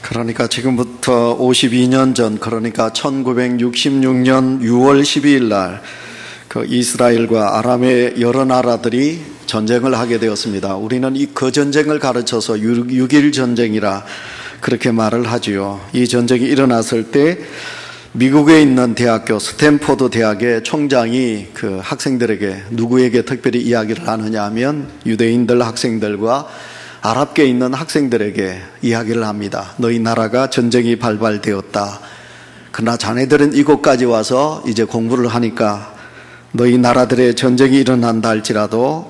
그러니까 지금부터 52년 전, 그러니까 1966년 6월 12일 날 그 이스라엘과 아람의 여러 나라들이 전쟁을 하게 되었습니다. 우리는 그 전쟁을 가르쳐서 6.1 전쟁이라 그렇게 말을 하지요. 이 전쟁이 일어났을 때 미국에 있는 대학교 스탠포드 대학의 총장이 그 학생들에게 누구에게 특별히 이야기를 하느냐 하면 유대인들 학생들과 아랍계에 있는 학생들에게 이야기를 합니다. 너희 나라가 전쟁이 발발되었다. 그러나 자네들은 이곳까지 와서 이제 공부를 하니까 너희 나라들의 전쟁이 일어났다 할지라도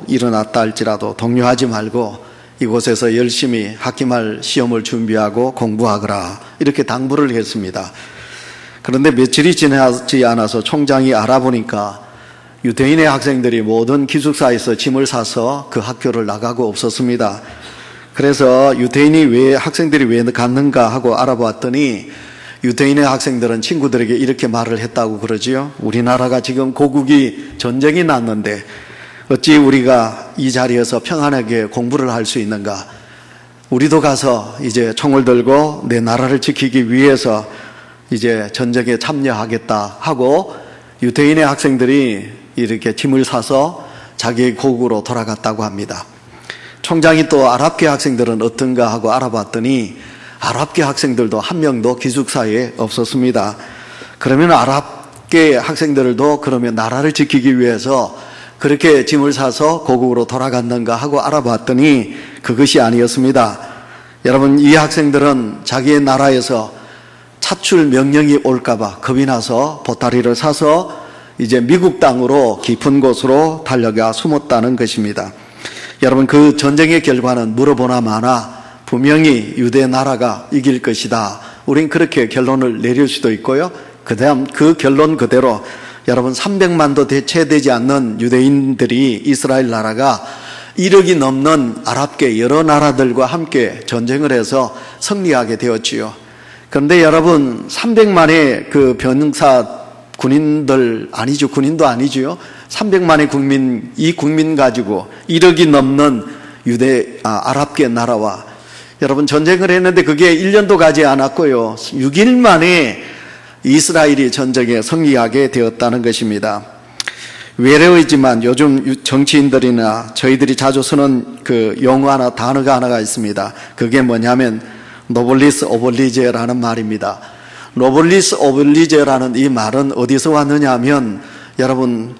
동요하지 말고 이곳에서 열심히 학기말 시험을 준비하고 공부하거라. 이렇게 당부를 했습니다. 그런데 며칠이 지나지 않아서 총장이 알아보니까 유대인의 학생들이 모든 기숙사에서 짐을 싸서 그 학교를 나가고 없었습니다. 그래서 학생들이 왜 갔는가 하고 알아봤더니 유대인의 학생들은 친구들에게 이렇게 말을 했다고 그러지요. 우리나라가 지금 고국이 전쟁이 났는데 어찌 우리가 이 자리에서 평안하게 공부를 할 수 있는가. 우리도 가서 이제 총을 들고 내 나라를 지키기 위해서 이제 전쟁에 참여하겠다 하고 유대인의 학생들이 이렇게 짐을 싸서 자기의 고국으로 돌아갔다고 합니다. 총장이 또 아랍계 학생들은 어떤가 하고 알아봤더니 아랍계 학생들도 한 명도 기숙사에 없었습니다. 그러면 아랍계 학생들도 그러면 나라를 지키기 위해서 그렇게 짐을 싸서 고국으로 돌아갔는가 하고 알아봤더니 그것이 아니었습니다. 여러분, 이 학생들은 자기의 나라에서 차출 명령이 올까봐 겁이 나서 보따리를 사서 이제 미국 땅으로 깊은 곳으로 달려가 숨었다는 것입니다. 여러분, 그 전쟁의 결과는 물어보나 마나 분명히 유대 나라가 이길 것이다. 우린 그렇게 결론을 내릴 수도 있고요. 그다음 그 결론 그대로 여러분 300만도 채 되지 않는 유대인들이 이스라엘 나라가 1억이 넘는 아랍계 여러 나라들과 함께 전쟁을 해서 승리하게 되었지요. 그런데 여러분 300만의 그 병사 군인들 아니죠. 군인도 아니죠. 300만의 국민, 이 국민 가지고 1억이 넘는 아랍계 나라와 여러분 전쟁을 했는데 그게 1년도 가지 않았고요. 6일 만에 이스라엘이 전쟁에 승리하게 되었다는 것입니다. 외래어이지만 요즘 정치인들이나 저희들이 자주 쓰는 그 단어가 하나가 있습니다. 그게 뭐냐면 노블리스 오블리제라는 말입니다. 노블리스 오블리제라는 이 말은 어디서 왔느냐 하면 여러분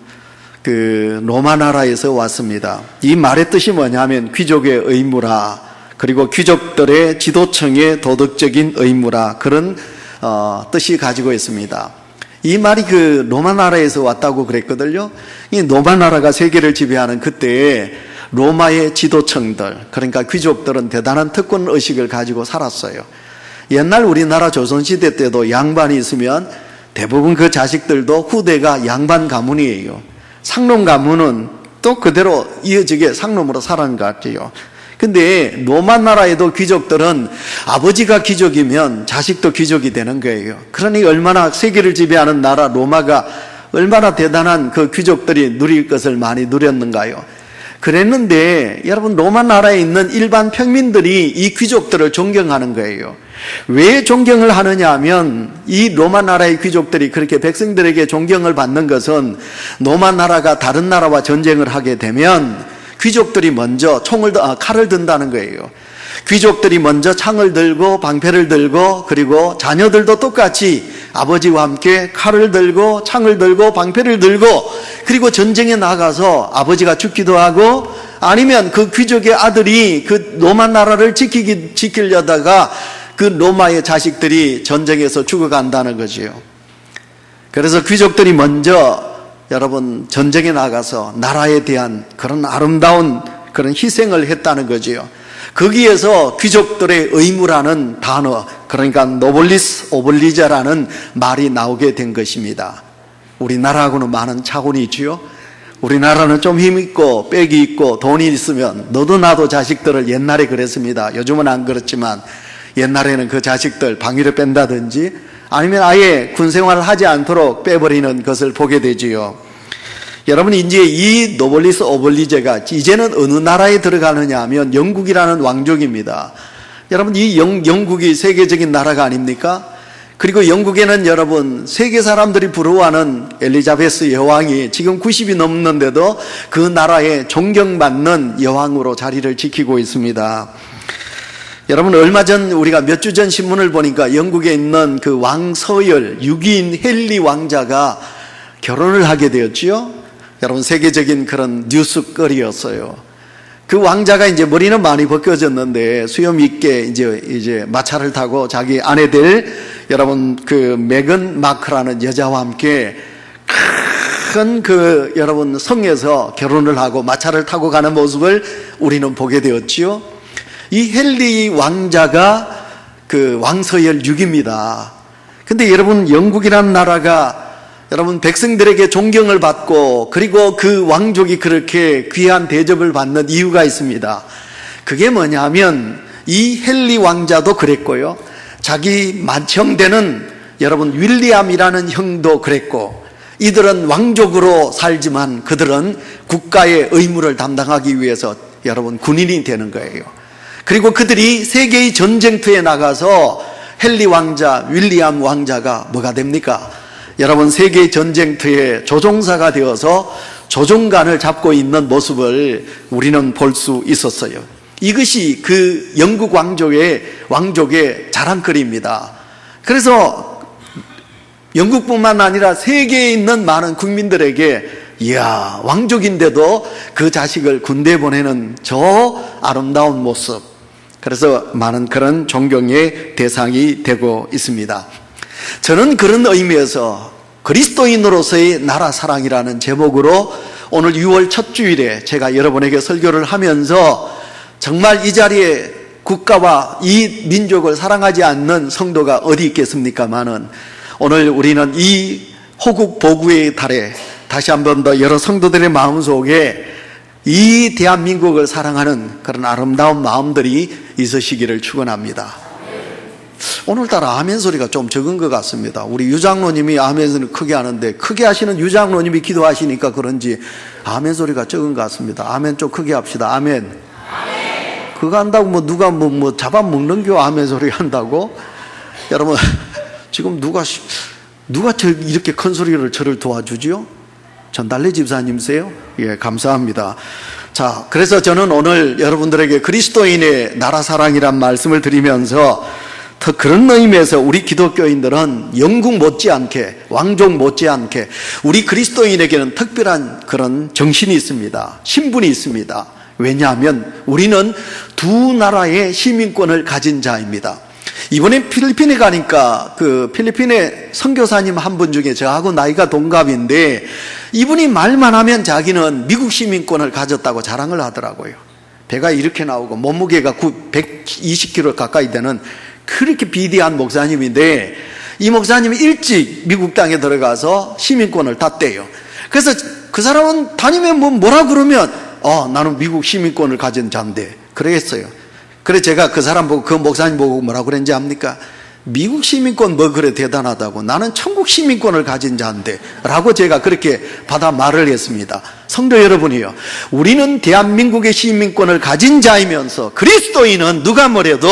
그 로마 나라에서 왔습니다. 이 말의 뜻이 뭐냐면 귀족의 의무라, 그리고 귀족들의 지도층의 도덕적인 의무라, 그런 뜻이 가지고 있습니다. 이 말이 그 로마 나라에서 왔다고 그랬거든요. 이 로마 나라가 세계를 지배하는 그때에 로마의 지도층들, 그러니까 귀족들은 대단한 특권 의식을 가지고 살았어요. 옛날 우리나라 조선시대 때도 양반이 있으면 대부분 그 자식들도 후대가 양반 가문이에요. 상놈 가문은 또 그대로 이어지게 상놈으로 살아는 것 같아요. 근데 로마 나라에도 귀족들은 아버지가 귀족이면 자식도 귀족이 되는 거예요. 그러니 얼마나 세계를 지배하는 나라 로마가 얼마나 대단한 그 귀족들이 누릴 것을 많이 누렸는가요? 그랬는데 여러분 로마 나라에 있는 일반 평민들이 이 귀족들을 존경하는 거예요. 왜 존경을 하느냐 하면 이 로마 나라의 귀족들이 그렇게 백성들에게 존경을 받는 것은 로마 나라가 다른 나라와 전쟁을 하게 되면 귀족들이 먼저 칼을 든다는 거예요. 귀족들이 먼저 창을 들고 방패를 들고 그리고 자녀들도 똑같이 아버지와 함께 칼을 들고 창을 들고 방패를 들고 그리고 전쟁에 나가서 아버지가 죽기도 하고 아니면 그 귀족의 아들이 그 로마 나라를 지키려다가 그 로마의 자식들이 전쟁에서 죽어간다는 거지요. 그래서 귀족들이 먼저 여러분 전쟁에 나가서 나라에 대한 그런 아름다운 그런 희생을 했다는 거지요. 거기에서 귀족들의 의무라는 단어, 그러니까 노블리스 오블리제라는 말이 나오게 된 것입니다. 우리나라하고는 많은 차원이 있지요. 우리나라는 좀 힘있고 빽이 있고 돈이 있으면 너도 나도 자식들을 옛날에 그랬습니다. 요즘은 안 그렇지만 옛날에는 그 자식들 방위를 뺀다든지 아니면 아예 군생활을 하지 않도록 빼버리는 것을 보게 되지요. 여러분, 이제 이 노블리스 오블리제가 이제는 어느 나라에 들어가느냐 하면 영국이라는 왕족입니다. 여러분, 이 영국이 세계적인 나라가 아닙니까? 그리고 영국에는 여러분, 세계 사람들이 부러워하는 엘리자베스 여왕이 지금 90이 넘는데도 그 나라에 존경받는 여왕으로 자리를 지키고 있습니다. 여러분, 얼마 전 우리가 몇 주 전 신문을 보니까 영국에 있는 그 왕서열 6인 헨리 왕자가 결혼을 하게 되었지요. 여러분, 세계적인 그런 뉴스거리였어요. 그 왕자가 이제 머리는 많이 벗겨졌는데 수염 있게 이제 마차를 타고 자기 아내들 여러분 그 메건 마크라는 여자와 함께 큰 그 여러분 성에서 결혼을 하고 마차를 타고 가는 모습을 우리는 보게 되었지요. 이 헨리 왕자가 그 왕서열 6입니다. 근데 여러분, 영국이라는 나라가 여러분 백성들에게 존경을 받고 그리고 그 왕족이 그렇게 귀한 대접을 받는 이유가 있습니다. 그게 뭐냐면 이 헨리 왕자도 그랬고요, 자기 형제는 여러분 윌리엄이라는 형도 그랬고, 이들은 왕족으로 살지만 그들은 국가의 의무를 담당하기 위해서 여러분 군인이 되는 거예요. 그리고 그들이 세계의 전쟁터에 나가서 헨리 왕자, 윌리엄 왕자가 뭐가 됩니까? 여러분, 세계 전쟁터의 조종사가 되어서 조종관을 잡고 있는 모습을 우리는 볼 수 있었어요. 이것이 그 영국 왕족의 자랑거리입니다. 그래서 영국뿐만 아니라 세계에 있는 많은 국민들에게 이야, 왕족인데도 그 자식을 군대에 보내는 저 아름다운 모습, 그래서 많은 그런 존경의 대상이 되고 있습니다. 저는 그런 의미에서 그리스도인으로서의 나라 사랑이라는 제목으로 오늘 6월 첫 주일에 제가 여러분에게 설교를 하면서 정말 이 자리에 국가와 이 민족을 사랑하지 않는 성도가 어디 있겠습니까마는, 오늘 우리는 이 호국 보구의 달에 다시 한 번 더 여러 성도들의 마음속에 이 대한민국을 사랑하는 그런 아름다운 마음들이 있으시기를 축원합니다. 오늘따라 아멘 소리가 좀 적은 것 같습니다. 우리 유장로님이 아멘을 크게 하는데, 크게 하시는 유장로님이 기도하시니까 그런지 아멘 소리가 적은 것 같습니다. 아멘 좀 크게 합시다. 아멘. 그거 한다고 뭐 누가 뭐 잡아먹는 겨 아멘 소리 한다고? 여러분, 지금 누가 이렇게 큰 소리를 저를 도와주지요? 전달래 집사님이세요? 예, 감사합니다. 자, 그래서 저는 오늘 여러분들에게 그리스도인의 나라 사랑이란 말씀을 드리면서 더 그런 의미에서 우리 기독교인들은 영국 못지않게, 왕족 못지않게 우리 그리스도인에게는 특별한 그런 정신이 있습니다. 신분이 있습니다. 왜냐하면 우리는 두 나라의 시민권을 가진 자입니다. 이번에 필리핀에 가니까 그 필리핀의 선교사님 한 분 중에 저하고 나이가 동갑인데, 이분이 말만 하면 자기는 미국 시민권을 가졌다고 자랑을 하더라고요. 배가 이렇게 나오고 몸무게가 120kg 가까이 되는 그렇게 비대한 목사님인데, 이 목사님이 일찍 미국 땅에 들어가서 시민권을 땄대요. 그래서 그 사람은 다니면 뭐라 그러면 나는 미국 시민권을 가진 자인데 그러겠어요. 그래 제가 그 사람 보고, 그 목사님 보고 뭐라고 그랬는지 압니까? 미국 시민권 뭐 그래 대단하다고, 나는 천국 시민권을 가진 자인데 라고 제가 그렇게 받아 말을 했습니다. 성도 여러분이요, 우리는 대한민국의 시민권을 가진 자이면서 그리스도인은 누가 뭐래도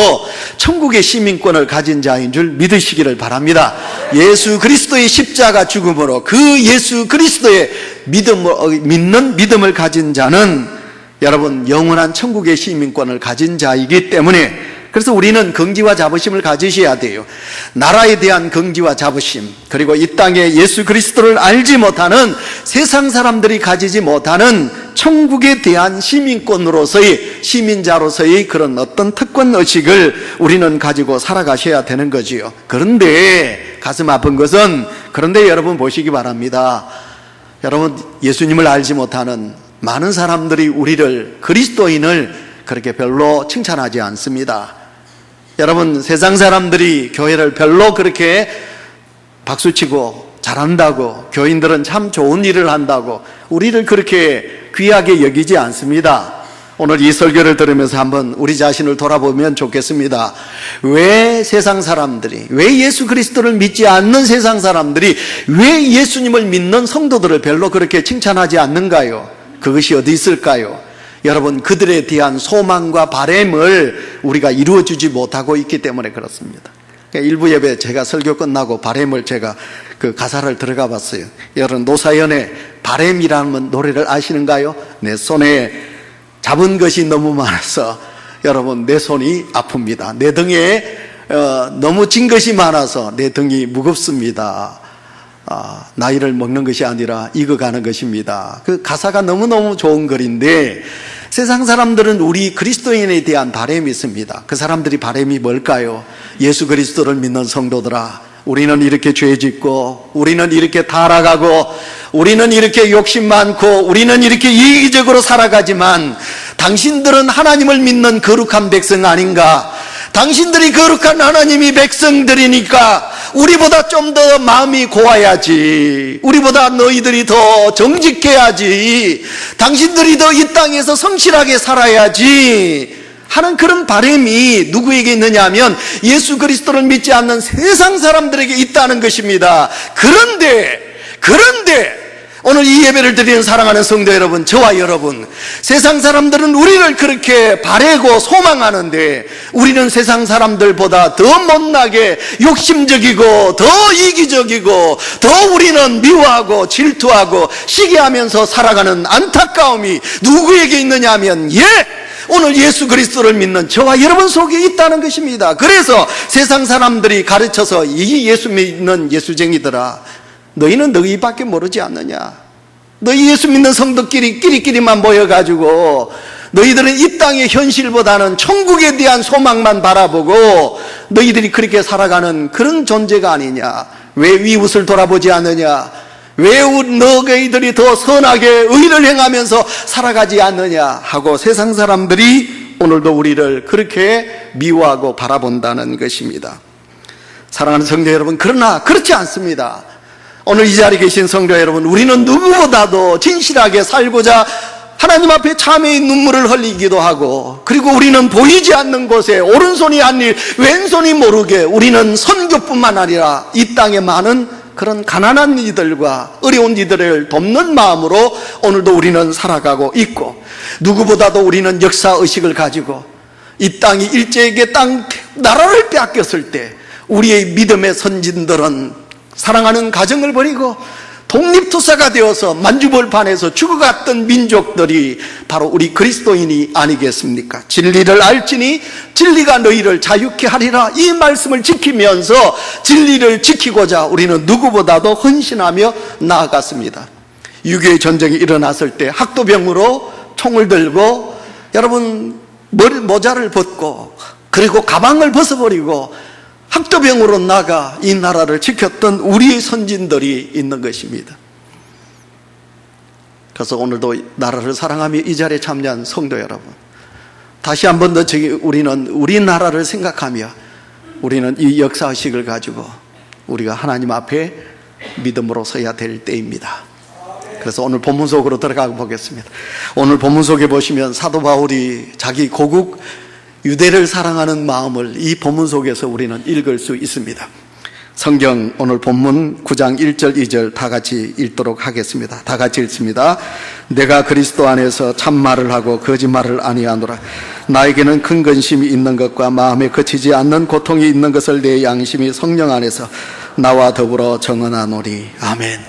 천국의 시민권을 가진 자인 줄 믿으시기를 바랍니다. 예수 그리스도의 십자가 죽음으로 그 예수 그리스도의 믿는 믿음을 가진 자는 여러분 영원한 천국의 시민권을 가진 자이기 때문에, 그래서 우리는 긍지와 자부심을 가지셔야 돼요. 나라에 대한 긍지와 자부심, 그리고 이 땅에 예수 그리스도를 알지 못하는 세상 사람들이 가지지 못하는 천국에 대한 시민권으로서의, 시민자로서의 그런 어떤 특권의식을 우리는 가지고 살아가셔야 되는 거지요. 그런데 가슴 아픈 것은, 그런데 여러분 보시기 바랍니다. 여러분, 예수님을 알지 못하는 많은 사람들이 우리를, 그리스도인을 그렇게 별로 칭찬하지 않습니다. 여러분, 세상 사람들이 교회를 별로 그렇게 박수치고 잘한다고, 교인들은 참 좋은 일을 한다고 우리를 그렇게 귀하게 여기지 않습니다. 오늘 이 설교를 들으면서 한번 우리 자신을 돌아보면 좋겠습니다. 왜 세상 사람들이, 왜 예수 그리스도를 믿지 않는 세상 사람들이 왜 예수님을 믿는 성도들을 별로 그렇게 칭찬하지 않는가요? 그것이 어디 있을까요? 여러분, 그들에 대한 소망과 바램을 우리가 이루어주지 못하고 있기 때문에 그렇습니다. 일부 예배 제가 설교 끝나고 바램을 제가 그 가사를 들어가 봤어요. 여러분, 노사연의 바램이라는 노래를 아시는가요? 내 손에 잡은 것이 너무 많아서 여러분, 내 손이 아픕니다. 내 등에 너무 진 것이 많아서 내 등이 무겁습니다. 나이를 먹는 것이 아니라 익어가는 것입니다. 그 가사가 너무너무 좋은 글인데, 세상 사람들은 우리 그리스도인에 대한 바램이 있습니다. 그 사람들이 바램이 뭘까요? 예수 그리스도를 믿는 성도들아, 우리는 이렇게 죄 짓고, 우리는 이렇게 타락하고, 우리는 이렇게 욕심 많고, 우리는 이렇게 이기적으로 살아가지만 당신들은 하나님을 믿는 거룩한 백성 아닌가? 당신들이 거룩한 하나님이 백성들이니까 우리보다 좀 더 마음이 고와야지, 우리보다 너희들이 더 정직해야지, 당신들이 더 이 땅에서 성실하게 살아야지 하는 그런 바람이 누구에게 있느냐 하면 예수 그리스도를 믿지 않는 세상 사람들에게 있다는 것입니다. 그런데 오늘 이 예배를 드리는 사랑하는 성도 여러분, 저와 여러분, 세상 사람들은 우리를 그렇게 바라고 소망하는데 우리는 세상 사람들보다 더 못나게 욕심적이고 더 이기적이고 더 우리는 미워하고 질투하고 시기하면서 살아가는 안타까움이 누구에게 있느냐 하면 오늘 예수 그리스도를 믿는 저와 여러분 속에 있다는 것입니다. 그래서 세상 사람들이 가르쳐서 이 예수 믿는 예수쟁이들아, 너희는 너희밖에 모르지 않느냐? 너희 예수 믿는 성도끼리만 모여가지고 너희들은 이 땅의 현실보다는 천국에 대한 소망만 바라보고 너희들이 그렇게 살아가는 그런 존재가 아니냐? 왜 이웃을 돌아보지 않느냐? 왜 너희들이 더 선하게 의를 행하면서 살아가지 않느냐 하고 세상 사람들이 오늘도 우리를 그렇게 미워하고 바라본다는 것입니다. 사랑하는 성도 여러분, 그러나 그렇지 않습니다. 오늘 이 자리에 계신 성도 여러분, 우리는 누구보다도 진실하게 살고자 하나님 앞에 참회의 눈물을 흘리기도 하고, 그리고 우리는 보이지 않는 곳에 오른손이 아닐 왼손이 모르게 우리는 선교뿐만 아니라 이 땅에 많은 그런 가난한 이들과 어려운 이들을 돕는 마음으로 오늘도 우리는 살아가고 있고, 누구보다도 우리는 역사의식을 가지고 이 땅이 일제에게 나라를 빼앗겼을 때 우리의 믿음의 선진들은 사랑하는 가정을 버리고 독립투사가 되어서 만주벌판에서 죽어갔던 민족들이 바로 우리 그리스도인이 아니겠습니까? 진리를 알지니 진리가 너희를 자유케 하리라, 이 말씀을 지키면서 진리를 지키고자 우리는 누구보다도 헌신하며 나아갔습니다. 6.25 전쟁이 일어났을 때 학도병으로 총을 들고 여러분 모자를 벗고 그리고 가방을 벗어버리고 학도병으로 나가 이 나라를 지켰던 우리의 선진들이 있는 것입니다. 그래서 오늘도 나라를 사랑하며 이 자리에 참여한 성도 여러분, 다시 한 번 더 우리는 우리나라를 생각하며 우리는 이 역사의식을 가지고 우리가 하나님 앞에 믿음으로 서야 될 때입니다. 그래서 오늘 본문 속으로 들어가 보겠습니다. 오늘 본문 속에 보시면 사도 바울이 자기 고국 유대를 사랑하는 마음을 이 본문 속에서 우리는 읽을 수 있습니다. 성경 오늘 본문 9장 1절 2절 다 같이 읽도록 하겠습니다. 다 같이 읽습니다. 내가 그리스도 안에서 참말을 하고 거짓말을 아니하노라. 나에게는 큰 근심이 있는 것과 마음에 그치지 않는 고통이 있는 것을 내 양심이 성령 안에서 나와 더불어 정언하노니. 아멘.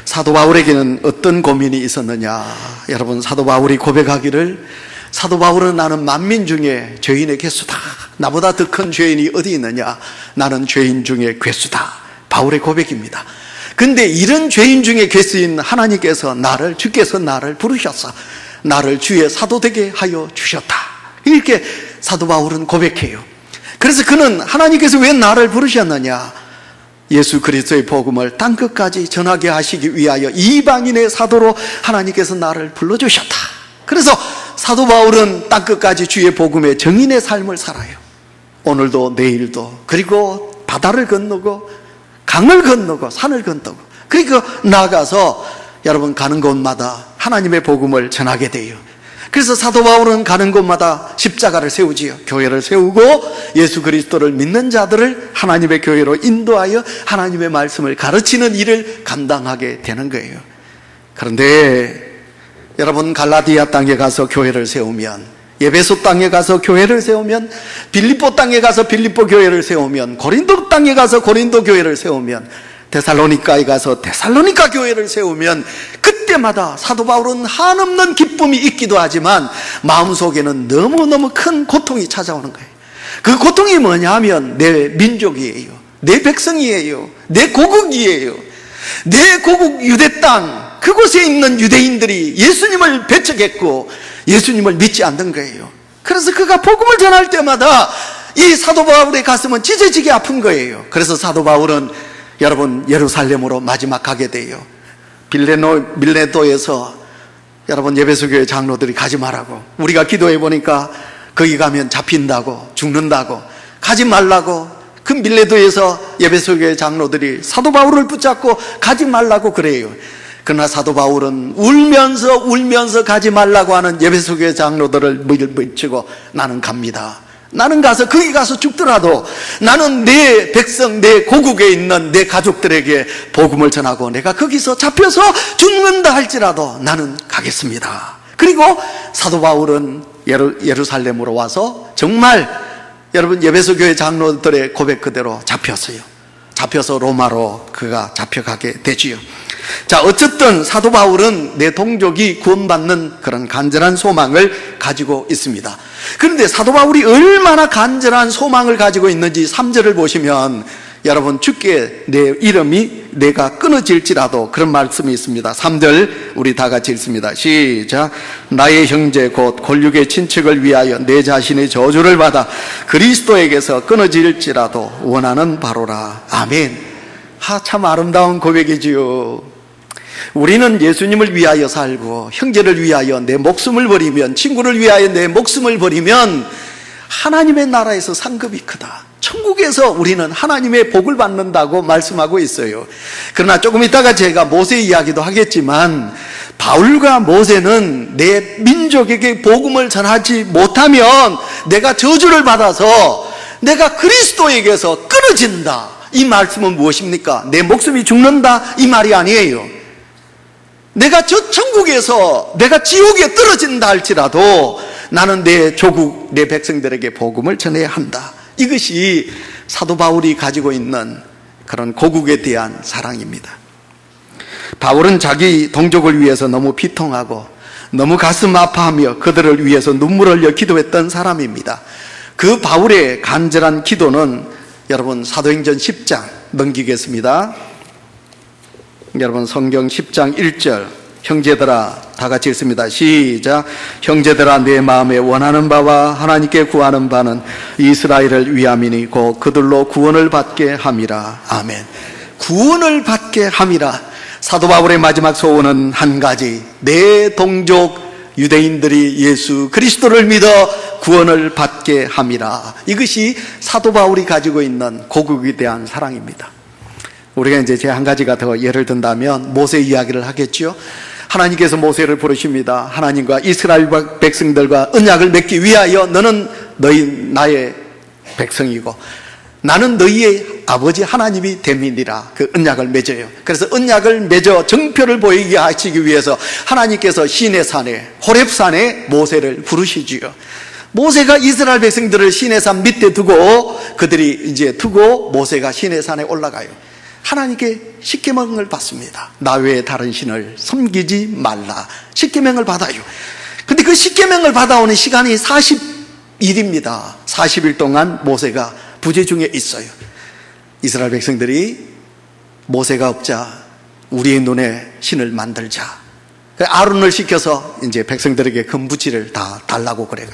사도 바울에게는 어떤 고민이 있었느냐? 여러분, 사도 바울이 고백하기를, 사도 바울은 나는 만민 중에 죄인의 괴수다. 나보다 더 큰 죄인이 어디 있느냐? 나는 죄인 중에 괴수다. 바울의 고백입니다. 근데 이런 죄인 중에 괴수인 하나님께서 주께서 나를 부르셨어. 나를 주의 사도 되게 하여 주셨다. 이렇게 사도 바울은 고백해요. 그래서 그는 하나님께서 왜 나를 부르셨느냐? 예수 그리스도의 복음을 땅끝까지 전하게 하시기 위하여 이방인의 사도로 하나님께서 나를 불러주셨다. 그래서 사도 바울은 땅끝까지 주의 복음의 정인의 삶을 살아요. 오늘도 내일도. 그리고 바다를 건너고 강을 건너고 산을 건너고, 그리고 나아가서 여러분 가는 곳마다 하나님의 복음을 전하게 돼요. 그래서 사도 바울은 가는 곳마다 십자가를 세우지요. 교회를 세우고 예수 그리스도를 믿는 자들을 하나님의 교회로 인도하여 하나님의 말씀을 가르치는 일을 감당하게 되는 거예요. 그런데 여러분, 갈라디아 땅에 가서 교회를 세우면, 에베소 땅에 가서 교회를 세우면, 빌립보 땅에 가서 빌립보 교회를 세우면, 고린도 땅에 가서 고린도 교회를 세우면, 데살로니가에 가서 데살로니가 교회를 세우면, 그때마다 사도 바울은 한없는 기쁨이 있기도 하지만 마음속에는 너무너무 큰 고통이 찾아오는 거예요. 그 고통이 뭐냐면 내 민족이에요, 내 백성이에요, 내 고국이에요. 내 고국 유대 땅, 그곳에 있는 유대인들이 예수님을 배척했고 예수님을 믿지 않는 거예요. 그래서 그가 복음을 전할 때마다 이 사도 바울의 가슴은 찢어지게 아픈 거예요. 그래서 사도 바울은 여러분 예루살렘으로 마지막 가게 돼요. 밀레도에서 여러분 에베소 교회 장로들이 가지 말라고, 우리가 기도해 보니까 거기 가면 잡힌다고, 죽는다고, 가지 말라고, 그 밀레도에서 에베소 교회 장로들이 사도 바울을 붙잡고 가지 말라고 그래요. 그러나 사도 바울은 울면서 가지 말라고 하는 에베소 교회 장로들을 물리치고 나는 갑니다. 나는 가서 거기 가서 죽더라도 나는 내 백성, 내 고국에 있는 내 가족들에게 복음을 전하고 내가 거기서 잡혀서 죽는다 할지라도 나는 가겠습니다. 그리고 사도 바울은 예루살렘으로 와서 정말 여러분 에베소 교회 장로들의 고백 그대로 잡혔어요. 잡혀서 로마로 그가 잡혀가게 되지요. 자, 어쨌든 사도 바울은 내 동족이 구원받는 그런 간절한 소망을 가지고 있습니다. 그런데 사도 바울이 얼마나 간절한 소망을 가지고 있는지 3절을 보시면 여러분, 주께 내 이름이 내가 끊어질지라도, 그런 말씀이 있습니다. 3절 우리 다 같이 읽습니다. 시작. 나의 형제 곧 골육의 친척을 위하여 내 자신의 저주를 받아 그리스도에게서 끊어질지라도 원하는 바로라. 아멘. 참 아름다운 고백이지요. 우리는 예수님을 위하여 살고 형제를 위하여 내 목숨을 버리면, 친구를 위하여 내 목숨을 버리면 하나님의 나라에서 상급이 크다. 천국에서 우리는 하나님의 복을 받는다고 말씀하고 있어요. 그러나 조금 이따가 제가 모세 이야기도 하겠지만 바울과 모세는 내 민족에게 복음을 전하지 못하면 내가 저주를 받아서 내가 그리스도에게서 끊어진다. 이 말씀은 무엇입니까? 내 목숨이 죽는다 이 말이 아니에요. 내가 저 천국에서 내가 지옥에 떨어진다 할지라도 나는 내 조국, 내 백성들에게 복음을 전해야 한다. 이것이 사도 바울이 가지고 있는 그런 고국에 대한 사랑입니다. 바울은 자기 동족을 위해서 너무 비통하고 너무 가슴 아파하며 그들을 위해서 눈물을 흘려 기도했던 사람입니다. 그 바울의 간절한 기도는 여러분 사도행전 10장 넘기겠습니다. 여러분 성경 10장 1절, 형제들아, 다 같이 읽습니다. 시작. 형제들아, 내 마음에 원하는 바와 하나님께 구하는 바는 이스라엘을 위함이니 곧 그들로 구원을 받게 함이라. 아멘. 구원을 받게 함이라. 사도 바울의 마지막 소원은 한 가지, 내 동족 유대인들이 예수 그리스도를 믿어 구원을 받게 함이라. 이것이 사도 바울이 가지고 있는 고국에 대한 사랑입니다. 우리가 이제 제 한 가지가 더 예를 든다면 모세 이야기를 하겠죠. 하나님께서 모세를 부르십니다. 하나님과 이스라엘 백성들과 언약을 맺기 위하여 너는 나의 백성이고 나는 너희의 아버지 하나님이 됨이니라. 그 언약을 맺어요. 그래서 언약을 맺어 정표를 보이게 하시기 위해서 하나님께서 시내산에, 호렙산에 모세를 부르시지요. 모세가 이스라엘 백성들을 시내산 밑에 두고 그들이 이제 두고 모세가 시내산에 올라가요. 하나님께 십계명을 받습니다. 나 외에 다른 신을 섬기지 말라. 십계명을 받아요. 근데 그 십계명을 받아오는 시간이 40일입니다. 40일 동안 모세가 부재중에 있어요. 이스라엘 백성들이 모세가 없자 우리의 눈에 신을 만들자. 아론을 시켜서 이제 백성들에게 금부치를 다 달라고 그래요.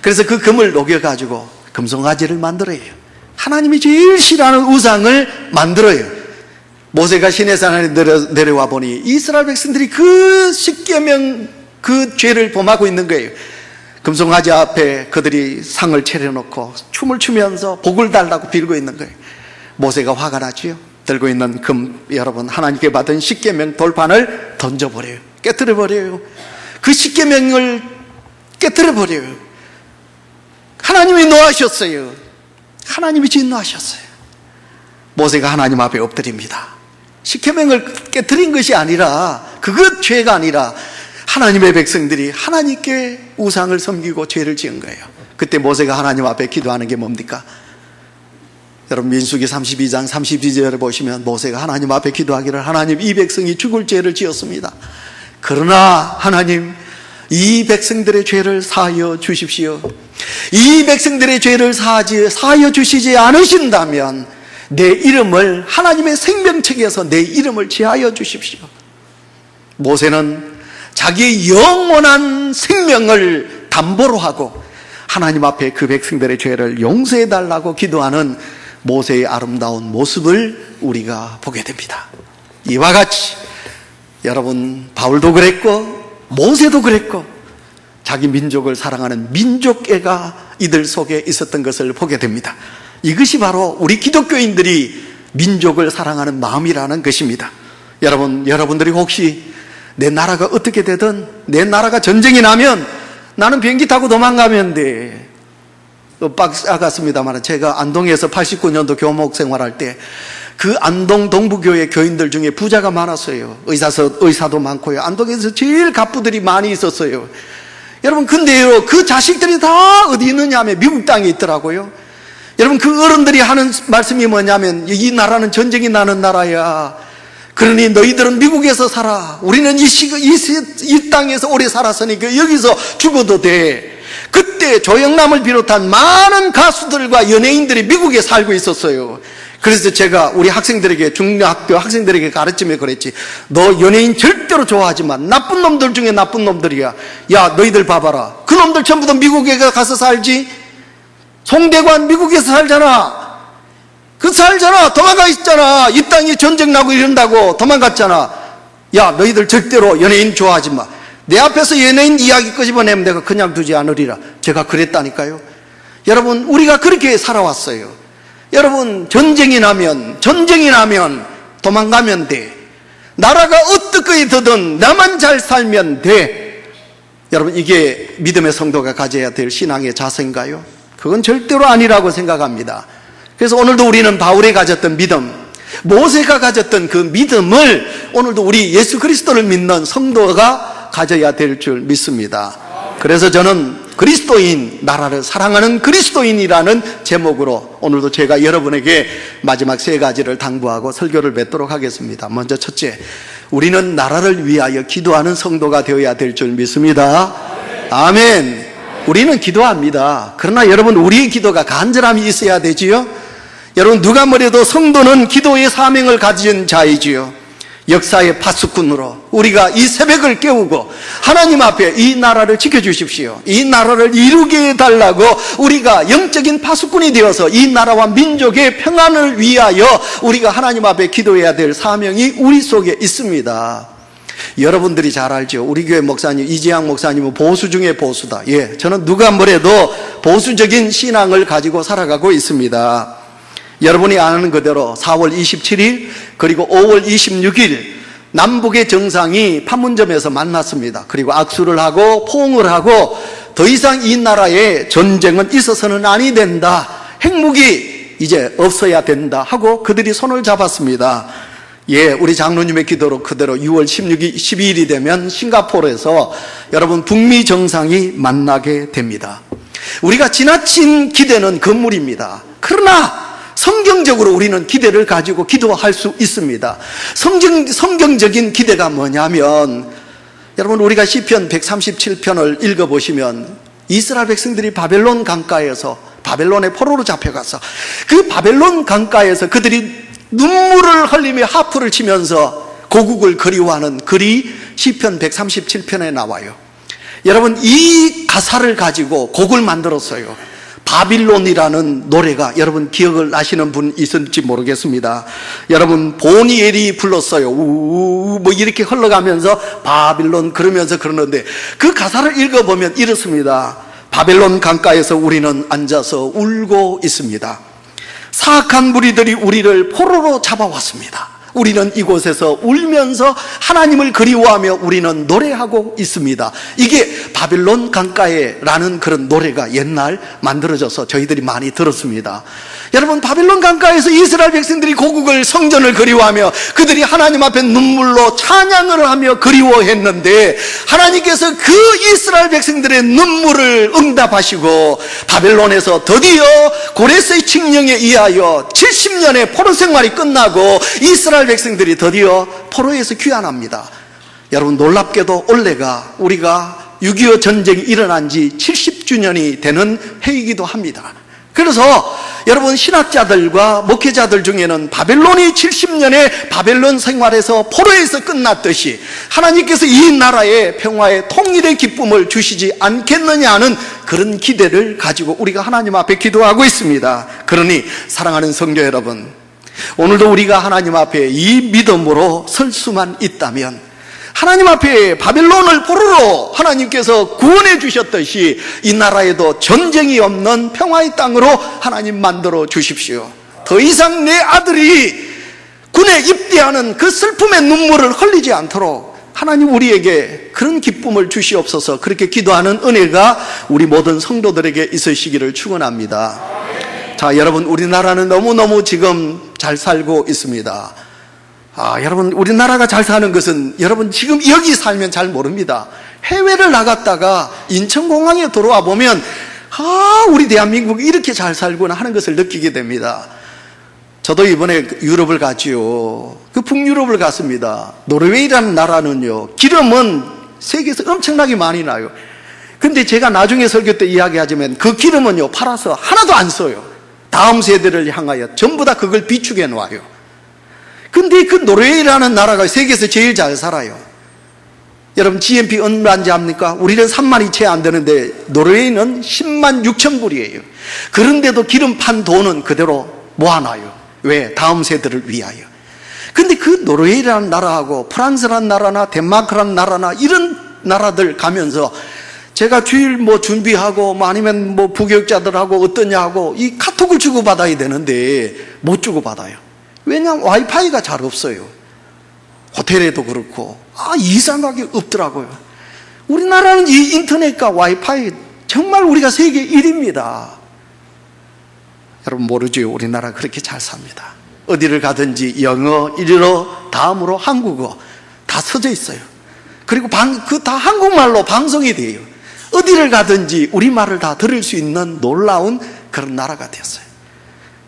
그래서 그 금을 녹여가지고 금송아지를 만들어요. 하나님이 제일 싫어하는 우상을 만들어요. 모세가 시내산에 내려와 보니 이스라엘 백성들이 그 십계명 그 죄를 범하고 있는 거예요. 금송아지 앞에 그들이 상을 차려놓고 춤을 추면서 복을 달라고 빌고 있는 거예요. 모세가 화가 나지요. 들고 있는 여러분 하나님께 받은 십계명 돌판을 던져버려요. 깨뜨려버려요. 그 십계명을 깨뜨려버려요. 하나님이 노하셨어요. 하나님이 진노하셨어요. 모세가 하나님 앞에 엎드립니다. 십계명을 깨뜨린 것이 아니라, 그것 죄가 아니라 하나님의 백성들이 하나님께 우상을 섬기고 죄를 지은 거예요. 그때 모세가 하나님 앞에 기도하는 게 뭡니까? 여러분 민수기 32장 32절에 보시면 모세가 하나님 앞에 기도하기를 하나님 이 백성이 죽을 죄를 지었습니다. 그러나 하나님 이 백성들의 죄를 사하여 주십시오. 이 백성들의 죄를 사하여 주시지 않으신다면 내 이름을 하나님의 생명책에서 내 이름을 제하여 주십시오. 모세는 자기의 영원한 생명을 담보로 하고 하나님 앞에 그 백성들의 죄를 용서해 달라고 기도하는 모세의 아름다운 모습을 우리가 보게 됩니다. 이와 같이 여러분 바울도 그랬고 모세도 그랬고 자기 민족을 사랑하는 민족애가 이들 속에 있었던 것을 보게 됩니다. 이것이 바로 우리 기독교인들이 민족을 사랑하는 마음이라는 것입니다. 여러분들이 혹시 내 나라가 어떻게 되든 내 나라가 전쟁이 나면 나는 비행기 타고 도망가면 돼. 빡 같습니다만 제가 안동에서 89년도 교목 생활할 때 그 안동 동부교회 교인들 중에 부자가 많았어요. 의사도 많고요. 안동에서 제일 갑부들이 많이 있었어요. 여러분 근데요 그 자식들이 다 어디 있느냐 하면 미국 땅에 있더라고요. 여러분 그 어른들이 하는 말씀이 뭐냐면 이 나라는 전쟁이 나는 나라야. 그러니 너희들은 미국에서 살아. 우리는 이 땅에서 오래 살았으니까 여기서 죽어도 돼. 그때 조영남을 비롯한 많은 가수들과 연예인들이 미국에 살고 있었어요. 그래서 제가 우리 학생들에게 중학교 학생들에게 가르치며 그랬지. 너 연예인 절대로 좋아하지 마. 나쁜 놈들 중에 나쁜 놈들이야. 야 너희들 봐봐라. 그 놈들 전부 다 미국에 가서 살지. 송대관 미국에서 살잖아. 살잖아. 도망가 있잖아. 이 땅이 전쟁 나고 이런다고 도망갔잖아. 야 너희들 절대로 연예인 좋아하지 마. 내 앞에서 연예인 이야기 끄집어내면 내가 그냥 두지 않으리라. 제가 그랬다니까요. 여러분 우리가 그렇게 살아왔어요. 여러분 전쟁이 나면 도망가면 돼. 나라가 어떻게 되든 나만 잘 살면 돼. 여러분 이게 믿음의 성도가 가져야 될 신앙의 자세인가요? 그건 절대로 아니라고 생각합니다. 그래서 오늘도 우리는 바울이 가졌던 믿음, 모세가 가졌던 그 믿음을 오늘도 우리 예수 그리스도를 믿는 성도가 가져야 될 줄 믿습니다. 그래서 저는 그리스도인, 나라를 사랑하는 그리스도인이라는 제목으로 오늘도 제가 여러분에게 마지막 세 가지를 당부하고 설교를 맺도록 하겠습니다. 먼저 첫째, 우리는 나라를 위하여 기도하는 성도가 되어야 될 줄 믿습니다. 아멘. 우리는 기도합니다. 그러나 여러분 우리의 기도가 간절함이 있어야 되지요. 여러분 누가 뭐래도 성도는 기도의 사명을 가진 자이지요. 역사의 파수꾼으로 우리가 이 새벽을 깨우고 하나님 앞에 이 나라를 지켜주십시오. 이 나라를 이루게 해달라고 우리가 영적인 파수꾼이 되어서 이 나라와 민족의 평안을 위하여 우리가 하나님 앞에 기도해야 될 사명이 우리 속에 있습니다. 여러분들이 잘 알죠. 우리 교회 목사님 이지양 목사님은 보수 중에 보수다. 예, 저는 누가 뭐래도 보수적인 신앙을 가지고 살아가고 있습니다. 여러분이 아는 그대로 4월 27일 그리고 5월 26일 남북의 정상이 판문점에서 만났습니다. 그리고 악수를 하고 포옹을 하고 더 이상 이 나라에 전쟁은 있어서는 아니 된다. 핵무기 이제 없어야 된다 하고 그들이 손을 잡았습니다. 예, 우리 장로님의 기도로 그대로 6월 12일이 되면 싱가포르에서 여러분 북미 정상이 만나게 됩니다. 우리가 지나친 기대는 건물입니다. 그러나 성경적으로 우리는 기대를 가지고 기도할 수 있습니다. 성경적인 기대가 뭐냐면 여러분 우리가 시편 137편을 읽어보시면 이스라엘 백성들이 바벨론 강가에서 바벨론의 포로로 잡혀가서 그 바벨론 강가에서 그들이 눈물을 흘리며 하프를 치면서 고국을 그리워하는 글이 시편 137편에 나와요. 여러분 이 가사를 가지고 곡을 만들었어요. 바빌론이라는 노래가 여러분 기억을 나시는 분 있을지 모르겠습니다. 여러분 보니엘이 불렀어요. 우우 뭐 이렇게 흘러가면서 바빌론 그러면서 그러는데 그 가사를 읽어보면 이렇습니다. 바벨론 강가에서 우리는 앉아서 울고 있습니다. 사악한 무리들이 우리를 포로로 잡아왔습니다. 우리는 이곳에서 울면서 하나님을 그리워하며 우리는 노래하고 있습니다. 이게 바빌론 강가에라는 그런 노래가 옛날 만들어져서 저희들이 많이 들었습니다. 여러분, 바벨론 강가에서 이스라엘 백성들이 고국을, 성전을 그리워하며 그들이 하나님 앞에 눈물로 찬양을 하며 그리워했는데, 하나님께서 그 이스라엘 백성들의 눈물을 응답하시고 바벨론에서 드디어 고레스의 칙령에 의하여 70년의 포로 생활이 끝나고 이스라엘 백성들이 드디어 포로에서 귀환합니다. 여러분, 놀랍게도 올해가 우리가 6.25 전쟁이 일어난 지 70주년이 되는 해이기도 합니다. 그래서 여러분, 신학자들과 목회자들 중에는 바벨론이 70년의 바벨론 생활에서 포로에서 끝났듯이 하나님께서 이 나라의 평화의 통일의 기쁨을 주시지 않겠느냐는 그런 기대를 가지고 우리가 하나님 앞에 기도하고 있습니다. 그러니 사랑하는 성도 여러분, 오늘도 우리가 하나님 앞에 이 믿음으로 설 수만 있다면 하나님 앞에 바벨론을 포로로 하나님께서 구원해 주셨듯이 이 나라에도 전쟁이 없는 평화의 땅으로 하나님 만들어 주십시오. 더 이상 내 아들이 군에 입대하는 그 슬픔의 눈물을 흘리지 않도록 하나님 우리에게 그런 기쁨을 주시옵소서. 그렇게 기도하는 은혜가 우리 모든 성도들에게 있으시기를 축원합니다. 자, 여러분, 우리나라는 너무너무 지금 잘 살고 있습니다. 여러분, 우리나라가 잘 사는 것은 여러분 지금 여기 살면 잘 모릅니다. 해외를 나갔다가 인천공항에 들어와 보면 우리 대한민국이 이렇게 잘 살구나 하는 것을 느끼게 됩니다. 저도 이번에 유럽을 갔지요. 그 북유럽을 갔습니다. 노르웨이라는 나라는요, 기름은 세계에서 엄청나게 많이 나요. 근데 제가 나중에 설교 때 이야기하자면 그 기름은요, 팔아서 하나도 안 써요. 다음 세대를 향하여 전부 다 그걸 비축해 놓아요. 근데 그 노르웨이라는 나라가 세계에서 제일 잘 살아요. 여러분, GNP 얼마인지 압니까? 우리는 3만이 채 안 되는데 노르웨이는 10만 6천 불이에요. 그런데도 기름 판 돈은 그대로 모아놔요. 왜? 다음 세대를 위하여. 근데 그 노르웨이라는 나라하고 프랑스라는 나라나 덴마크라는 나라나 이런 나라들 가면서 제가 주일 준비하고 아니면 부교육자들하고 어떠냐 하고 이 카톡을 주고받아야 되는데 못 주고받아요. 왜냐하면 와이파이가 잘 없어요. 호텔에도 그렇고 이상하게 없더라고요. 우리나라는 이 인터넷과 와이파이 정말 우리가 세계 1위입니다. 여러분 모르죠? 우리나라 그렇게 잘 삽니다. 어디를 가든지 영어, 일어, 다음으로 한국어 다 써져 있어요. 그리고 그 다 한국말로 방송이 돼요. 어디를 가든지 우리말을 다 들을 수 있는 놀라운 그런 나라가 되었어요.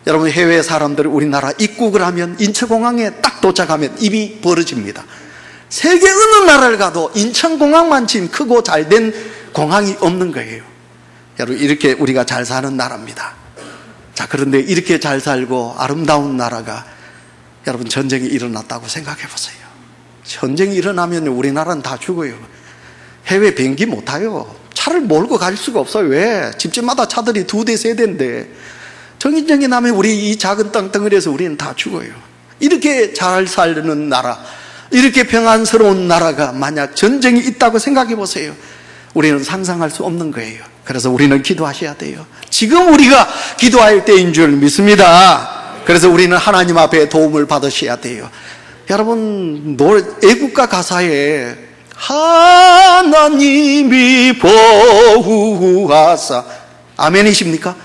여러분, 해외 사람들이 우리나라 입국을 하면 인천공항에 딱 도착하면 입이 벌어집니다. 세계 어느 나라를 가도 인천공항만큼 크고 잘된 공항이 없는 거예요. 여러분, 이렇게 우리가 잘 사는 나라입니다. 자, 그런데 이렇게 잘 살고 아름다운 나라가 여러분 전쟁이 일어났다고 생각해 보세요. 전쟁이 일어나면 우리나라는 다 죽어요. 해외 비행기 못 타요. 차를 몰고 갈 수가 없어요. 왜? 집집마다 차들이 2대, 3대인데 정인정이 나면 우리 이 작은 땅덩어리에서 우리는 다 죽어요. 이렇게 잘 사는 나라, 이렇게 평안스러운 나라가 만약 전쟁이 있다고 생각해 보세요. 우리는 상상할 수 없는 거예요. 그래서 우리는 기도하셔야 돼요. 지금 우리가 기도할 때인 줄 믿습니다. 그래서 우리는 하나님 앞에 도움을 받으셔야 돼요. 여러분, 애국가 가사에 하나님이 보호하사, 아멘이십니까?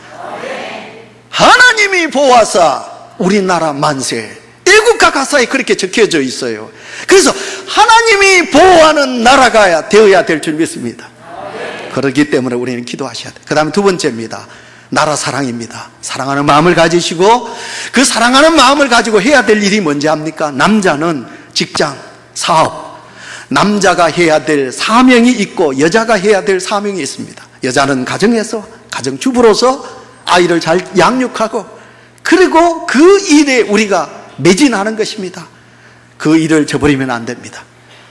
하나님이 보호하사 우리나라 만세. 애국가 가사에 그렇게 적혀져 있어요. 그래서 하나님이 보호하는 나라가 되어야 될 줄 믿습니다. 그렇기 때문에 우리는 기도하셔야 돼요. 그 다음에 두 번째입니다. 나라 사랑입니다. 사랑하는 마음을 가지시고 그 사랑하는 마음을 가지고 해야 될 일이 뭔지 압니까? 남자는 직장, 사업, 남자가 해야 될 사명이 있고 여자가 해야 될 사명이 있습니다. 여자는 가정에서 가정주부로서 아이를 잘 양육하고 그리고 그 일에 우리가 매진하는 것입니다. 그 일을 저버리면 안 됩니다.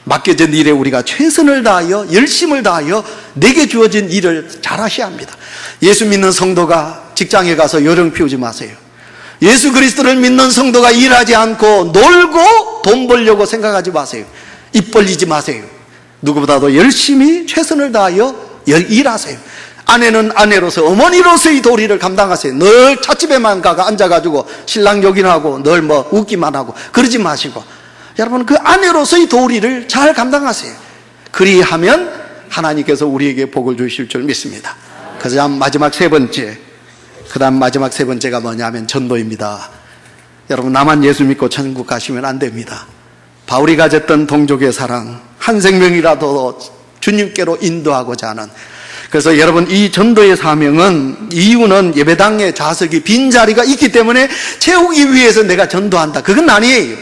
맡겨진 일에 우리가 최선을 다하여 열심을 다하여 내게 주어진 일을 잘 하셔야 합니다. 예수 믿는 성도가 직장에 가서 요령 피우지 마세요. 예수 그리스도를 믿는 성도가 일하지 않고 놀고 돈 벌려고 생각하지 마세요. 입 벌리지 마세요. 누구보다도 열심히 최선을 다하여 일하세요. 아내는 아내로서 어머니로서의 도리를 감당하세요. 늘 찻집에만 가가 앉아가지고 신랑 욕이나고 늘 웃기만 하고 그러지 마시고 여러분 그 아내로서의 도리를 잘 감당하세요. 그리하면 하나님께서 우리에게 복을 주실 줄 믿습니다. 그래서 마지막 세 번째, 그 다음 마지막 세 번째가 뭐냐면 전도입니다. 여러분, 나만 예수 믿고 천국 가시면 안 됩니다. 바울이 가졌던 동족의 사랑, 한 생명이라도 주님께로 인도하고자 하는. 그래서 여러분, 이 전도의 사명은, 이유는 예배당에 좌석이 빈자리가 있기 때문에 채우기 위해서 내가 전도한다, 그건 아니에요.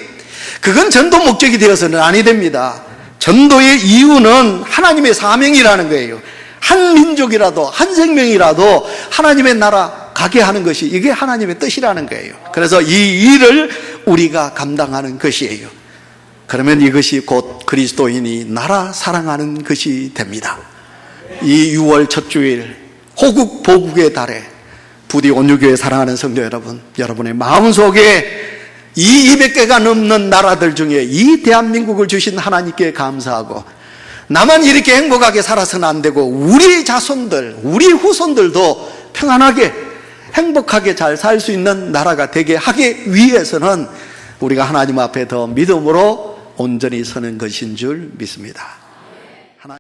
그건 전도 목적이 되어서는 아니 됩니다. 전도의 이유는 하나님의 사명이라는 거예요. 한 민족이라도, 한 생명이라도 하나님의 나라 가게 하는 것이, 이게 하나님의 뜻이라는 거예요. 그래서 이 일을 우리가 감당하는 것이에요. 그러면 이것이 곧 그리스도인이 나라 사랑하는 것이 됩니다. 이 6월 첫 주일 호국 보국의 달에 부디 온유교회 사랑하는 성도 여러분, 여러분의 마음속에 이 200개가 넘는 나라들 중에 이 대한민국을 주신 하나님께 감사하고, 나만 이렇게 행복하게 살아서는 안 되고 우리 자손들, 우리 후손들도 평안하게 행복하게 잘 살 수 있는 나라가 되게 하기 위해서는 우리가 하나님 앞에 더 믿음으로 온전히 서는 것인 줄 믿습니다.